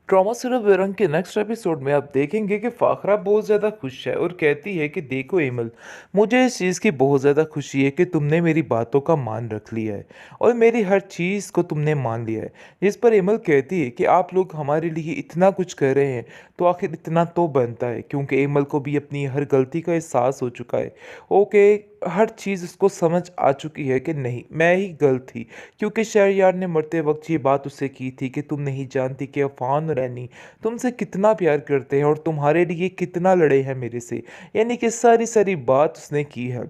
Trauma सिर्फ विरंग के next episode में आप देखेंगे कि फाखरा बहुत ज़्यादा खुश है और कहती है कि देखो एमल, मुझे इस चीज़ की बहुत ज़्यादा खुशी है कि तुमने मेरी बातों का मान रख लिया है और मेरी हर चीज़ को तुमने मान लिया है। जिस पर एमल कहती है कि आप लोग हमारे लिए इतना कुछ कर रहे हैं तो आखिर इतना तो बनता है, क्योंकि एमल को भी अपनी हर गलती का एहसास हो चुका है। ओके, हर चीज़ उसको समझ आ चुकी है कि नहीं, मैं ही गलत थी, क्योंकि शहरयार ने मरते वक्त ये बात उससे की थी कि तुम नहीं जानती कि अफान और एनी तुमसे कितना प्यार करते हैं और तुम्हारे लिए कितना लड़े हैं मेरे से। यानी कि सारी सारी बात उसने की है।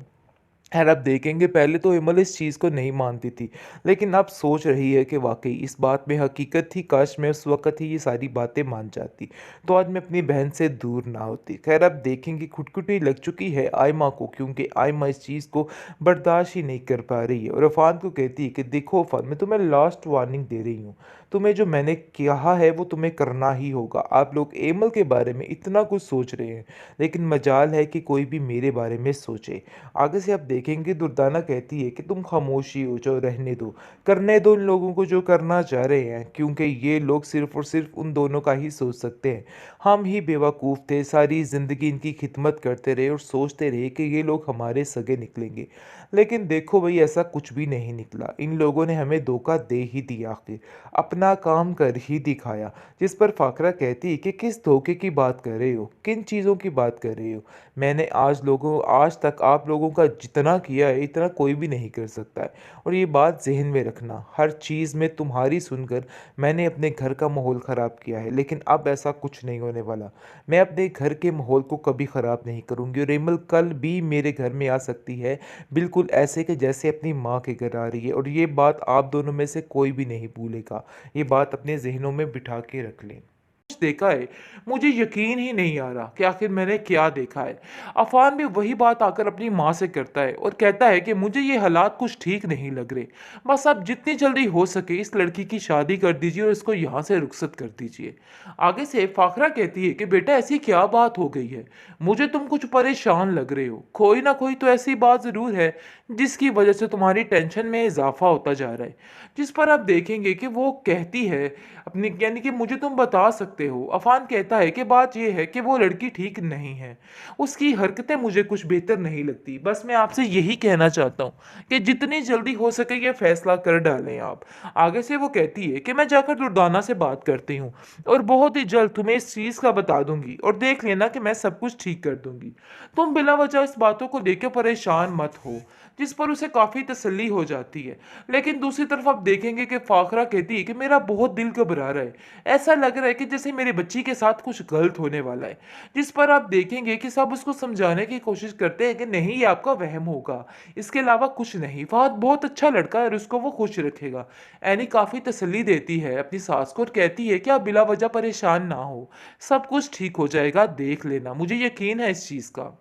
खैर, आप देखेंगे पहले तो हिमल इस चीज़ को नहीं मानती थी, लेकिन अब सोच रही है कि वाकई इस बात में हकीकत थी, काश मैं उस वक़्त ही ये सारी बातें मान जाती, तो आज मैं अपनी बहन से दूर ना होती। खैर, अब देखेंगे खुटखुटी लग चुकी है आयमा को, क्योंकि आयमा इस चीज़ को बर्दाश्त ही नहीं कर पा रही है और अफ़ान को कहती है कि देखो अफ़ान, मैं तुम्हें लास्ट वार्निंग दे रही हूँ, तुम्हें जो मैंने कहा है वो तुम्हें करना ही होगा। आप लोग एमल के बारे में इतना कुछ सोच रहे हैं, लेकिन मजाल है कि कोई भी मेरे बारे में सोचे। आगे से आप देखेंगे दुर्दाना कहती है कि तुम खामोशी हो जाओ, रहने दो, करने दो इन लोगों को जो करना चाह रहे हैं, क्योंकि ये लोग सिर्फ और सिर्फ उन दोनों का ही सोच सकते हैं। हम ही बेवकूफ़ थे, सारी ज़िंदगी इनकी खिदमत करते रहे और सोचते रहे कि ये लोग हमारे सगे निकलेंगे, लेकिन देखो भाई, ऐसा कुछ भी नहीं निकला। इन लोगों ने हमें धोखा दे ही दिया, आखिर अपना काम कर ही दिखाया। जिस पर फाकरा कहती है कि किस धोखे की बात कर रहे हो, किन चीज़ों की बात कर रहे हो। मैंने आज तक आप लोगों का जितना किया है इतना कोई भी नहीं कर सकता है। और ये बात ज़हन में रखना, हर चीज़ में तुम्हारी सुनकर मैंने अपने घर का माहौल ख़राब किया है, लेकिन अब ऐसा कुछ नहीं होने वाला। मैं अपने घर के माहौल को कभी ख़राब नहीं करूँगी और रेमल कल भी मेरे घर में आ सकती है, बिल्कुल ऐसे कि जैसे अपनी माँ के घर आ रही है, और ये बात आप दोनों में से कोई भी नहीं भूलेगा। ये बात अपने ज़हनों में बिठा के रख लें। कुछ देखा है, मुझे यकीन ही नहीं आ रहा कि आखिर मैंने क्या देखा है। अफान भी वही बात आकर अपनी माँ से करता है और कहता है कि मुझे ये हालात कुछ ठीक नहीं लग रहे। बस आप जितनी जल्दी हो सके इस लड़की की शादी कर दीजिए और इसको यहाँ से रुखसत कर दीजिए। आगे से फाखरा कहती है कि बेटा ऐसी क्या बात हो गई है, मुझे तुम कुछ परेशान लग रहे हो, कोई ना कोई तो ऐसी बात ज़रूर है जिसकी वजह से तुम्हारी टेंशन में इजाफा होता जा रहा है। जिस पर आप देखेंगे कि वो कहती है अपनी, यानी कि मुझे तुम बता सकते हो। अफान कहता है कि बात यह है कि वो लड़की ठीक नहीं है, उसकी हरकतें मुझे कुछ बेहतर नहीं लगती। बस मैं आपसे यही कहना चाहता हूँ कि जितनी जल्दी हो सके ये फैसला कर डालें आप। आगे से वो कहती है कि मैं जाकर दुर्दाना से बात करती हूँ और बहुत ही जल्द तुम्हें इस चीज़ का बता दूंगी और देख लेना कि मैं सब कुछ ठीक कर दूंगी। तुम बिला वजह इस बातों को लेकर परेशान मत हो। जिस पर उसे काफ़ी तसल्ली हो जाती है। लेकिन दूसरी तरफ आप देखेंगे कि फाखरा कहती है कि मेरा बहुत दिल घबरा रहा है, ऐसा लग रहा है कि जैसे मेरे बच्ची के साथ कुछ गलत होने वाला है। जिस पर आप देखेंगे कि सब उसको समझाने की कोशिश करते हैं कि नहीं, ये आपका वहम होगा, इसके अलावा कुछ नहीं, फहद बहुत अच्छा लड़का है और उसको वो खुश रखेगा। एनी काफ़ी तसल्ली देती है अपनी सास को और कहती है कि आप बिला वजह परेशान ना हो, सब कुछ ठीक हो जाएगा, देख लेना, मुझे यकीन है इस चीज़ का।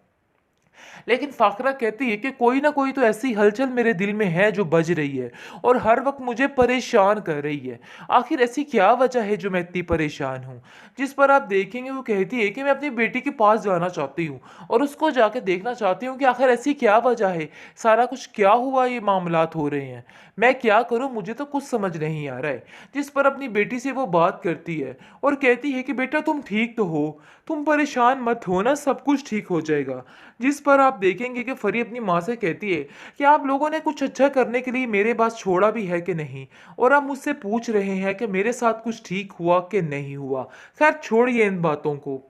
लेकिन फाकरा कहती है कि कोई ना कोई तो ऐसी हलचल मेरे दिल में है जो बज रही है और हर वक्त मुझे परेशान कर रही है। आखिर ऐसी क्या वजह है जो मैं इतनी परेशान हूँ। जिस पर आप देखेंगे वो कहती है कि मैं अपनी बेटी के पास जाना चाहती हूँ और उसको जाके देखना चाहती हूँ कि आखिर ऐसी क्या वजह है, सारा कुछ क्या हुआ, ये मामलात हो रहे हैं, मैं क्या करूँ, मुझे तो कुछ समझ नहीं आ रहा है। जिस पर अपनी बेटी से वो बात करती है और कहती है कि बेटा तुम ठीक तो हो, तुम परेशान मत हो ना, सब कुछ ठीक हो जाएगा। जिस पर आप देखेंगे कि फरी अपनी माँ से कहती है कि आप लोगों ने कुछ अच्छा करने के लिए मेरे पास छोड़ा भी है कि नहीं, और आप मुझसे पूछ रहे हैं कि मेरे साथ कुछ ठीक हुआ कि नहीं हुआ। खैर छोड़िए इन बातों को।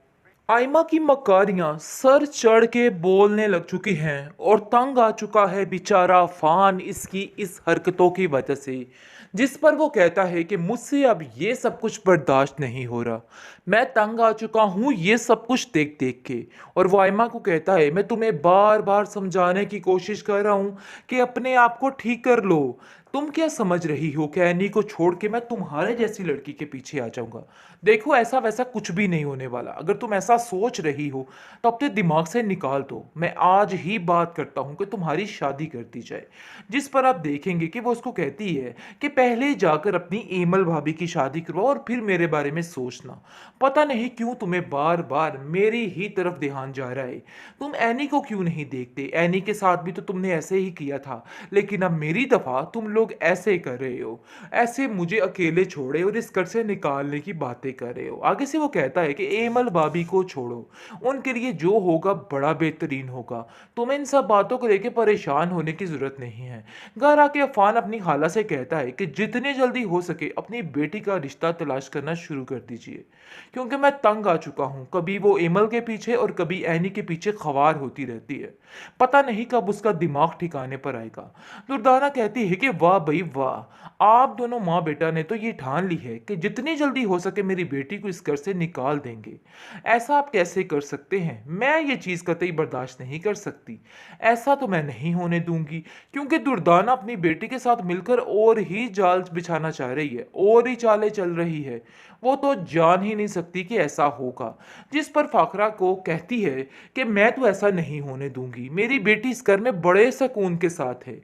आयमा की मकारियां सर चढ़ के बोलने लग चुकी हैं और तंग आ चुका है बेचारा फान इसकी इस हरकतों की वजह से। जिस पर वो कहता है कि मुझसे अब ये सब कुछ बर्दाश्त नहीं हो रहा, मैं तंग आ चुका हूँ ये सब कुछ देख देख के। और वो आयमा को कहता है मैं तुम्हें बार बार समझाने की कोशिश कर रहा हूँ कि अपने आप को ठीक कर लो। तुम क्या समझ रही हो कि एनी को छोड़ के मैं तुम्हारे जैसी लड़की के पीछे आ जाऊंगा। देखो ऐसा वैसा कुछ भी नहीं होने वाला, अगर तुम ऐसा सोच रही हो तो अपने दिमाग से निकाल दो। मैं आज ही बात करता हूँ कि तुम्हारी शादी कर दी जाए। जिस पर आप देखेंगे कि वो उसको कहती है कि पहले जाकर अपनी एमल भाभी की शादी करवाओ और फिर मेरे बारे में सोचना। पता नहीं क्यों तुम्हें बार बार मेरी ही तरफ ध्यान जा रहा है। तुम एनी को क्यों नहीं देखते, एनी के साथ भी तो तुमने ऐसे ही किया था, लेकिन अब मेरी दफा तुम लोग लोग ऐसे कर रहे हो, ऐसे मुझे अकेले छोड़े और इस घर से निकालने की बातें कर रहे हो। आगे से वो कहता है कि एमल भाभी को छोड़ो, उनके लिए जो होगा बड़ा बेहतरीन होगा, तुम्हें इन सब बातों को लेकर परेशान होने की जरूरत नहीं है। घर आके अफान अपनी खाला से कहता है कि जितनी जल्दी हो सके अपनी बेटी का रिश्ता तलाश करना शुरू कर दीजिए, क्योंकि मैं तंग आ चुका हूं, कभी वो एमल के पीछे और कभी एनी के पीछे खवार होती रहती है। पता नहीं कब उसका दिमाग ठिकाने पर आएगा। दुर्दाना कहती है कि वाह भाई वाह, आप दोनों माँ बेटा ने तो ये ठान ली है कि जितनी जल्दी हो सके मेरी बेटी को इस घर से निकाल देंगे। ऐसा आप कैसे कर सकते हैं? मैं ये चीज कतई बर्दाश्त नहीं कर सकती। ऐसा तो मैं नहीं होने दूंगी, क्योंकि दुर्दाना अपनी बेटी के साथ मिलकर और ही जाल बिछाना चाह रही है, और ही चालें चल रही है। वो तो जान ही नहीं सकती कि ऐसा होगा। जिस पर फाखरा को कहती है कि मैं तो ऐसा नहीं होने दूंगी, मेरी बेटी इस घर में बड़े सुकून के साथ है।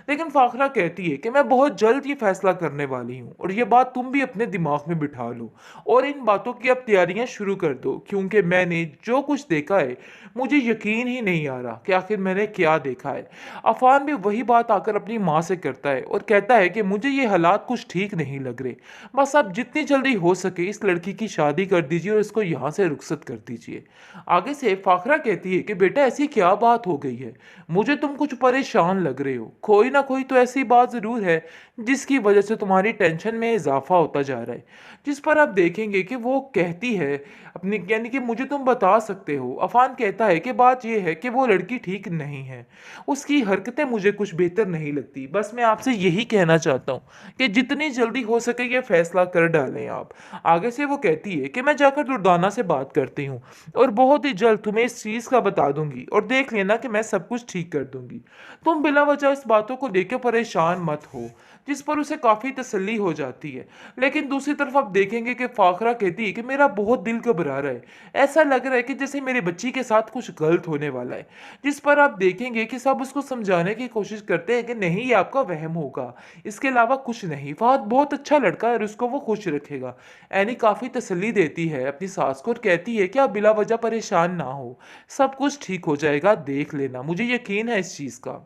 लेकिन फाखरा कहती है कि मैं बहुत जल्द ये फैसला करने वाली हूँ, और ये बात तुम भी अपने दिमाग में बिठा लो और इन बातों की अब तैयारियां शुरू कर दो, क्योंकि मैंने जो कुछ देखा है मुझे यकीन ही नहीं आ रहा कि आखिर मैंने क्या देखा है। अफान भी वही बात आकर अपनी माँ से करता है और कहता है कि मुझे ये हालात कुछ ठीक नहीं लग रहे, बस अब जितनी जल्दी हो सके इस लड़की की शादी कर दीजिए और इसको यहाँ से रुखसत कर दीजिए। आगे से फाखरा कहती है कि बेटा ऐसी क्या बात हो गई है, मुझे तुम कुछ परेशान लग रहे हो, कोई ना कोई तो ऐसी बात जरूर है जिसकी वजह से तुम्हारी टेंशन में इजाफा होता जा रहा है। जिस पर आप देखेंगे कि वो कहती है अपनी, यानी कि मुझे तुम बता सकते हो। अफान कहता है कि बात यह है कि वो लड़की ठीक नहीं है, उसकी हरकतें मुझे कुछ बेहतर नहीं लगती, बस मैं आपसे यही कहना चाहता हूँ कि जितनी जल्दी हो सके ये फैसला कर डालें आप। आगे से वो कहती है कि मैं जाकर दुर्दाना से बात करती हूँ और बहुत ही जल्द तुम्हें इस चीज़ का बता दूंगी, और देख लेना कि मैं सब कुछ ठीक कर दूंगी। तुम बिला वजह इस बातों को लेकर परेशान मत हो। जिस पर उसे काफ़ी तसल्ली हो जाती है। लेकिन दूसरी तरफ आप देखेंगे कि फाखरा कहती है कि मेरा बहुत दिल घबरा रहा है, ऐसा लग रहा है कि जैसे मेरी बच्ची के साथ कुछ गलत होने वाला है। जिस पर आप देखेंगे कि सब उसको समझाने की कोशिश करते हैं कि नहीं, ये आपका वहम होगा, इसके अलावा कुछ नहीं, फहद बहुत अच्छा लड़का है और उसको वो खुश रखेगा। एनी काफ़ी तसल्ली देती है अपनी सास को और कहती है कि आप बिला वजह परेशान ना हो, सब कुछ ठीक हो जाएगा, देख लेना, मुझे यकीन है इस चीज़ का।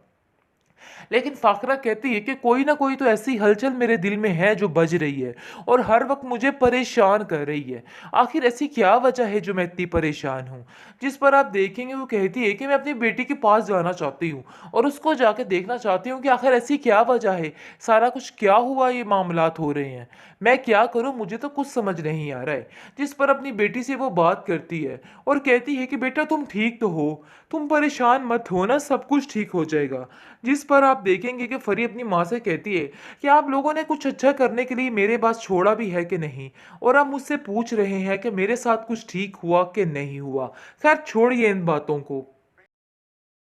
लेकिन फाखरा कहती है कि कोई ना कोई तो ऐसी हलचल मेरे दिल में है जो बज रही है और हर वक्त मुझे परेशान कर रही है। आखिर ऐसी क्या वजह है जो मैं इतनी परेशान हूँ? जिस पर आप देखेंगे वो कहती है कि मैं अपनी बेटी के पास जाना चाहती हूँ और उसको जाके देखना चाहती हूँ कि आखिर ऐसी क्या वजह है, सारा कुछ क्या हुआ, ये मामलात हो रहे हैं, मैं क्या करूँ, मुझे तो कुछ समझ नहीं आ रहा है। जिस पर अपनी बेटी से वो बात करती है और कहती है कि बेटा तुम ठीक तो हो, तुम परेशान मत हो ना, सब कुछ ठीक हो जाएगा। जिस पर आप देखेंगे कि फरी अपनी माँ से कहती है कि आप लोगों ने कुछ अच्छा करने के लिए मेरे पास छोड़ा भी है कि नहीं, और आप मुझसे पूछ रहे हैं कि मेरे साथ कुछ ठीक हुआ कि नहीं हुआ। खैर छोड़िए इन बातों को।